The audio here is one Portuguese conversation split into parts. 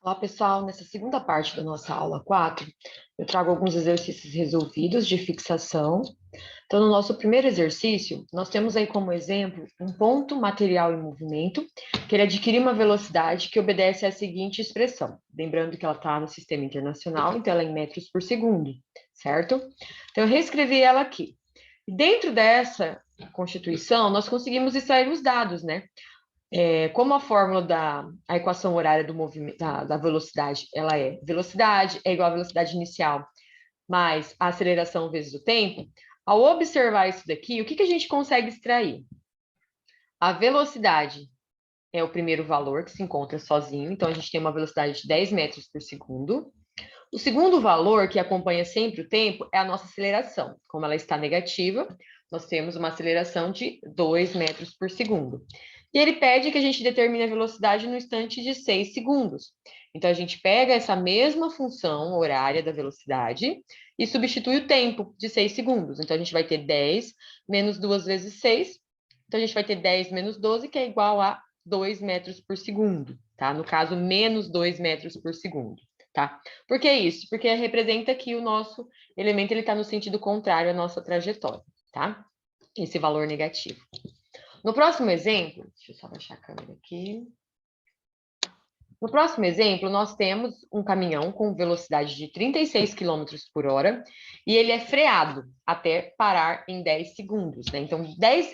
Olá, pessoal. Nessa segunda parte da nossa aula 4, eu trago alguns exercícios resolvidos de fixação. Então, no nosso primeiro exercício, nós temos aí como exemplo um ponto material em movimento, que ele adquire uma velocidade que obedece à seguinte expressão. Lembrando que ela está no sistema internacional, então ela é em metros por segundo, certo? Então, eu reescrevi ela aqui. Dentro dessa constituição, nós conseguimos extrair os dados, né? Como a fórmula da equação horária do movimento, da velocidade, ela é velocidade é igual à velocidade inicial mais a aceleração vezes o tempo, ao observar isso daqui, o que a gente consegue extrair? A velocidade é o primeiro valor que se encontra sozinho, então a gente tem uma velocidade de 10 metros por segundo. O segundo valor, que acompanha sempre o tempo, é a nossa aceleração. Como ela está negativa, nós temos uma aceleração de 2 metros por segundo. E ele pede que a gente determine a velocidade no instante de 6 segundos. Então, a gente pega essa mesma função horária da velocidade e substitui o tempo de 6 segundos. Então, a gente vai ter 10 menos 2 vezes 6. Então, a gente vai ter 10 menos 12, que é igual a 2 metros por segundo, tá? No caso, menos 2 metros por segundo, tá? Por que isso? Porque representa que o nosso elemento está no sentido contrário à nossa trajetória, tá? Esse valor negativo. No próximo exemplo, deixa eu só baixar a câmera aqui. No próximo exemplo, nós temos um caminhão com velocidade de 36 km por hora e ele é freado até parar em 10 segundos, né? Então,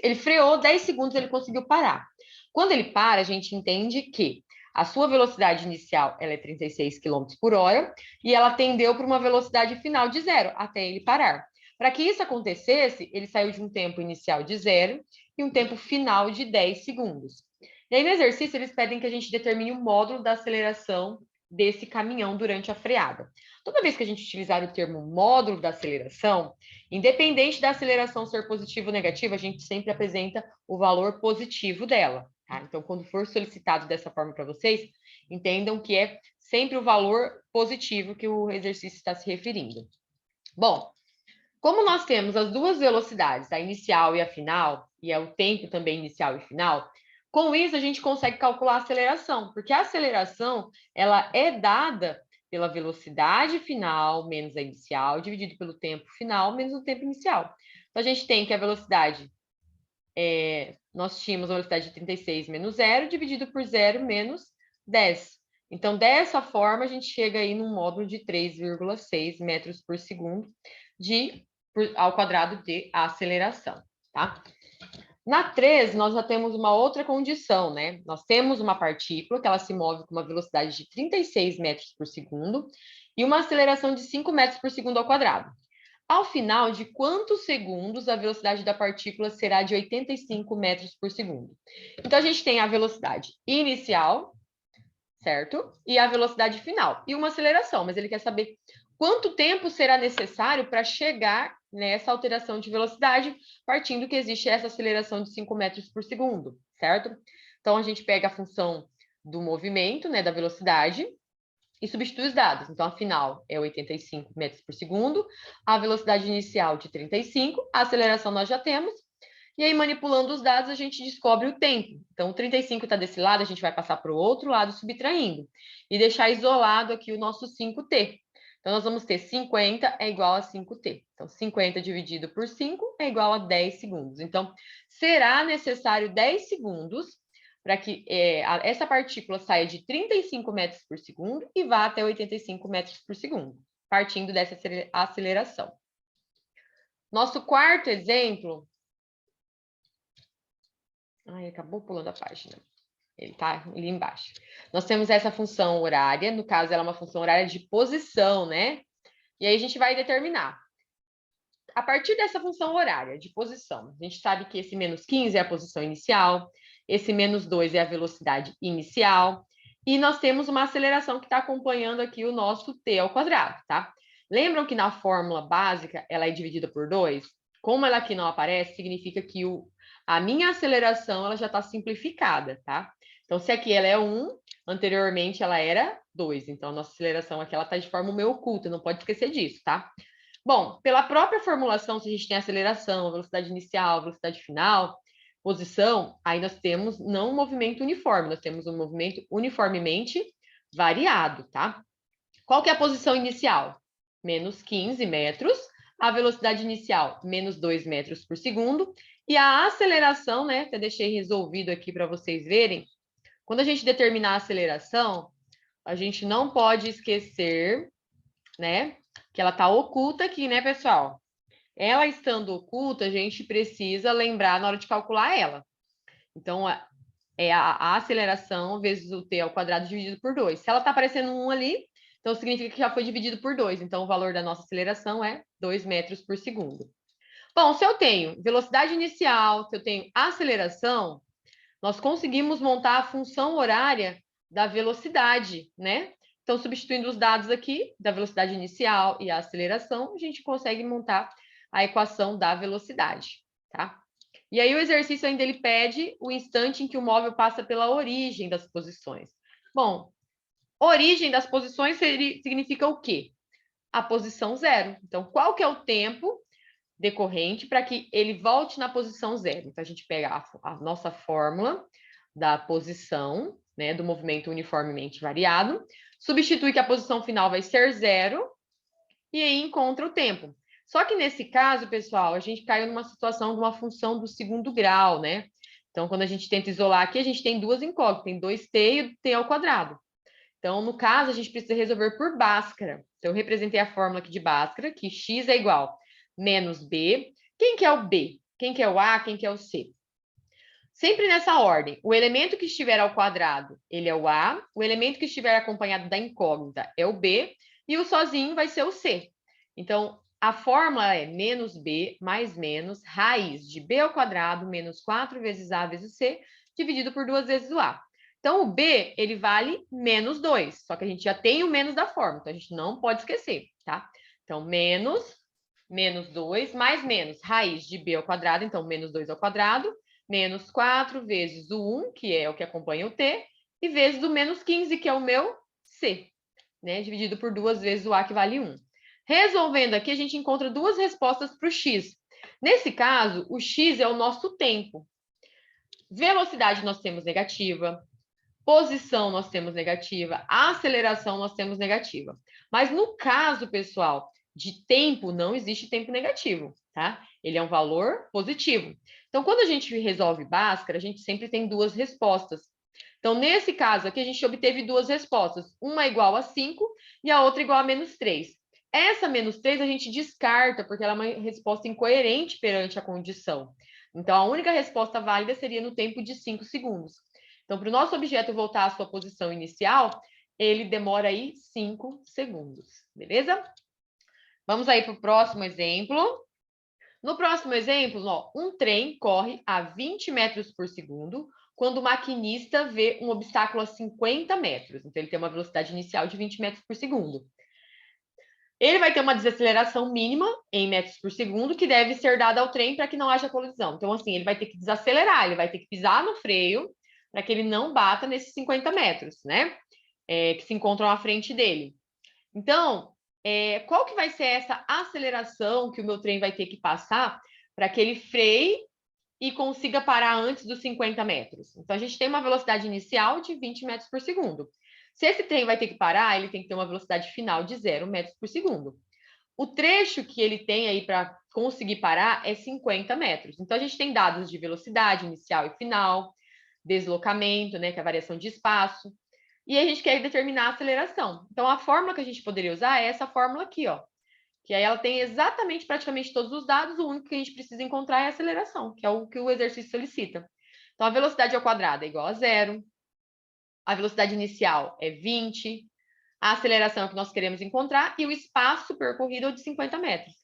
ele freou 10 segundos, ele conseguiu parar. Quando ele para, a gente entende que a sua velocidade inicial ela é 36 km por hora e ela tendeu para uma velocidade final de zero até ele parar. Para que isso acontecesse, ele saiu de um tempo inicial de zero e um tempo final de 10 segundos. E aí, no exercício, eles pedem que a gente determine o módulo da aceleração desse caminhão durante a freada. Toda vez que a gente utilizar o termo módulo da aceleração, independente da aceleração ser positiva ou negativa, a gente sempre apresenta o valor positivo dela. Tá? Então, quando for solicitado dessa forma para vocês, entendam que é sempre o valor positivo que o exercício está se referindo. Bom, como nós temos as duas velocidades, a inicial e a final, e é o tempo também inicial e final, com isso a gente consegue calcular a aceleração, porque a aceleração ela é dada pela velocidade final menos a inicial, dividido pelo tempo final menos o tempo inicial. Então a gente tem que a velocidade, nós tínhamos a velocidade de 36 menos 0, dividido por 0 menos 10. Então, dessa forma, a gente chega aí num módulo de 3,6 metros por segundo ao quadrado de aceleração, tá? Na 3, nós já temos uma outra condição, né? Nós temos uma partícula que ela se move com uma velocidade de 36 metros por segundo e uma aceleração de 5 metros por segundo ao quadrado. Ao final de quantos segundos a velocidade da partícula será de 85 metros por segundo? Então, a gente tem a velocidade inicial, certo? E a velocidade final. E uma aceleração, mas ele quer saber quanto tempo será necessário para chegar nessa alteração de velocidade, partindo que existe essa aceleração de 5 metros por segundo, certo? Então, a gente pega a função do movimento, né, da velocidade, e substitui os dados. Então, a final é 85 metros por segundo, a velocidade inicial de 35, a aceleração nós já temos, e aí, manipulando os dados, a gente descobre o tempo. Então, o 35 está desse lado, a gente vai passar para o outro lado, subtraindo. E deixar isolado aqui o nosso 5t. Então, nós vamos ter 50 é igual a 5t. Então, 50 dividido por 5 é igual a 10 segundos. Então, será necessário 10 segundos para que essa partícula saia de 35 metros por segundo e vá até 85 metros por segundo, partindo dessa aceleração. Nosso quarto exemplo... Ai, acabou pulando a página. Ele está ali embaixo. Nós temos essa função horária, no caso, ela é uma função horária de posição, né? E aí a gente vai determinar. A partir dessa função horária de posição, a gente sabe que esse menos 15 é a posição inicial, esse menos 2 é a velocidade inicial, e nós temos uma aceleração que está acompanhando aqui o nosso t ao quadrado, tá? Lembram que na fórmula básica ela é dividida por 2? Como ela aqui não aparece, significa que a minha aceleração ela já está simplificada, tá? Então, se aqui ela é 1, anteriormente ela era 2. Então, a nossa aceleração aqui ela está de forma meio oculta, não pode esquecer disso, tá? Bom, pela própria formulação, se a gente tem aceleração, velocidade inicial, velocidade final, posição, aí nós temos não um movimento uniforme, nós temos um movimento uniformemente variado, tá? Qual que é a posição inicial? Menos 15 metros. A velocidade inicial, menos 2 metros por segundo. E a aceleração, né? Até deixei resolvido aqui para vocês verem. Quando a gente determinar a aceleração, a gente não pode esquecer, né? Que ela está oculta aqui, né, pessoal? Ela estando oculta, a gente precisa lembrar na hora de calcular ela. Então, é a aceleração vezes o t ao quadrado dividido por 2. Se ela está aparecendo 1 ali, então significa que já foi dividido por 2. Então, o valor da nossa aceleração é 2 metros por segundo. Bom, se eu tenho velocidade inicial, se eu tenho aceleração, nós conseguimos montar a função horária da velocidade, né? Então, substituindo os dados aqui, da velocidade inicial e a aceleração, a gente consegue montar a equação da velocidade, tá? E aí o exercício ainda ele pede o instante em que o móvel passa pela origem das posições. Bom, origem das posições significa o quê? A posição zero. Então, qual que é o tempo decorrente para que ele volte na posição zero? Então, a gente pega a nossa fórmula da posição, né, do movimento uniformemente variado, substitui que a posição final vai ser zero, e aí encontra o tempo. Só que nesse caso, pessoal, a gente caiu numa situação de uma função do segundo grau, né? Então, quando a gente tenta isolar aqui, a gente tem duas incógnitas, tem 2t e o t ao quadrado. Então, no caso, a gente precisa resolver por Bhaskara. Então, eu representei a fórmula aqui de Bhaskara, que x é igual menos b. Quem que é o b? Quem que é o a? Quem que é o c? Sempre nessa ordem. O elemento que estiver ao quadrado, ele é o a. O elemento que estiver acompanhado da incógnita é o b. E o sozinho vai ser o c. Então, a fórmula é menos b mais menos raiz de b ao quadrado menos 4 vezes a vezes c, dividido por 2 vezes o a. Então, o b, ele vale menos 2, só que a gente já tem o menos da fórmula, então a gente não pode esquecer, tá? Então, menos 2 mais menos raiz de b ao quadrado, então menos 2 ao quadrado, menos 4 vezes o 1, que é o que acompanha o t, e vezes o menos 15, que é o meu c, né? Dividido por 2 vezes o a, que vale 1. Resolvendo aqui, a gente encontra duas respostas para o x. Nesse caso, o x é o nosso tempo. Velocidade nós temos negativa, posição nós temos negativa, aceleração nós temos negativa. Mas no caso, pessoal, de tempo, não existe tempo negativo, tá? Ele é um valor positivo. Então, quando a gente resolve Bhaskara, a gente sempre tem duas respostas. Então, nesse caso aqui, a gente obteve duas respostas. Uma é igual a 5 e a outra igual a menos 3. Essa menos 3 a gente descarta, porque ela é uma resposta incoerente perante a condição. Então, a única resposta válida seria no tempo de 5 segundos. Então, para o nosso objeto voltar à sua posição inicial, ele demora aí 5 segundos, beleza? Vamos aí para o próximo exemplo. No próximo exemplo, ó, um trem corre a 20 metros por segundo quando o maquinista vê um obstáculo a 50 metros. Então, ele tem uma velocidade inicial de 20 metros por segundo. Ele vai ter uma desaceleração mínima em metros por segundo que deve ser dada ao trem para que não haja colisão. Então, assim, ele vai ter que desacelerar, ele vai ter que pisar no freio para que ele não bata nesses 50 metros, né? Que se encontram à frente dele. Então, qual que vai ser essa aceleração que o meu trem vai ter que passar para que ele freie e consiga parar antes dos 50 metros? Então, a gente tem uma velocidade inicial de 20 metros por segundo. Se esse trem vai ter que parar, ele tem que ter uma velocidade final de 0 metros por segundo. O trecho que ele tem aí para conseguir parar é 50 metros. Então, a gente tem dados de velocidade inicial e final, deslocamento, né, que é a variação de espaço, e a gente quer determinar a aceleração. Então, a fórmula que a gente poderia usar é essa fórmula aqui, ó, que aí ela tem exatamente, praticamente todos os dados, o único que a gente precisa encontrar é a aceleração, que é o que o exercício solicita. Então, a velocidade ao quadrado é igual a 0, a velocidade inicial é 20, a aceleração é o que nós queremos encontrar e o espaço percorrido é de 50 metros.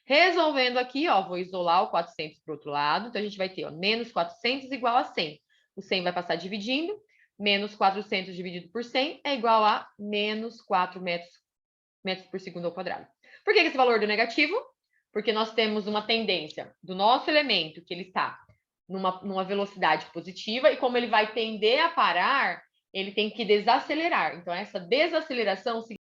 Resolvendo aqui, ó, vou isolar o 400 para o outro lado, então a gente vai ter, ó, menos 400 igual a 100. O 100 vai passar dividindo, menos 400 dividido por 100 é igual a menos 4 metros por segundo ao quadrado. Por que esse valor deu negativo? Porque nós temos uma tendência do nosso elemento, que ele está numa velocidade positiva, e como ele vai tender a parar, ele tem que desacelerar. Então, essa desaceleração